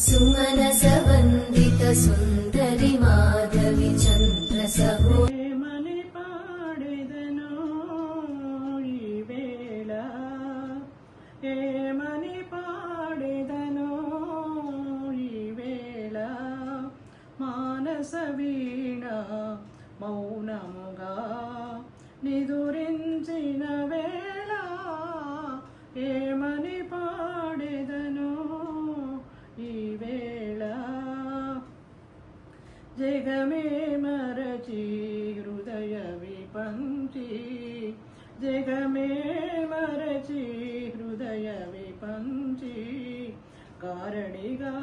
सुमनसवन्दित सुन्दरि माधवि चन्द्रसहो मनि पाडेदनो ई वेळ मनि पाडेदनो ई वेळ मानस वीण मौनमुगा निदुरिंचिन वेळ मनि पाडेदनो ई वेळ जगमे मरची हृदय विपंची जगमे मरची हृदय विपंची गारडिगा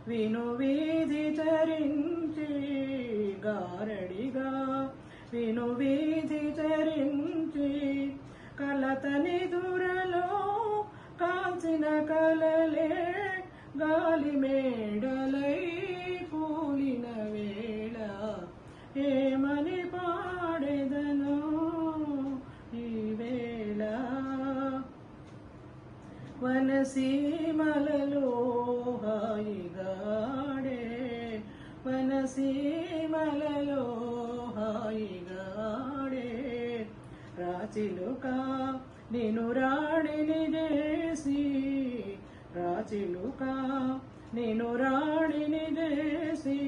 विनुवीधि चरिंची गारडिगा विनुवीधि चरिंची कलतनि दुरलो कांचिन कलले गाली मेडलै पूलिन वेळ मनि पाडेदनो ई वेळ वनसीमలలో హాయిగాడే వనసీమలలో హాయిగాడే రాచిలుక నిను రాణిని చేసి రాచిలుక నిను రాణిని చేసి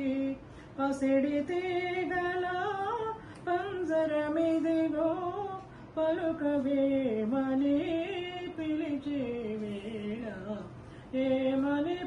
పసిడి తీగల పంజరమిదిగో పలుకవేమని పిలిచే వేళ మని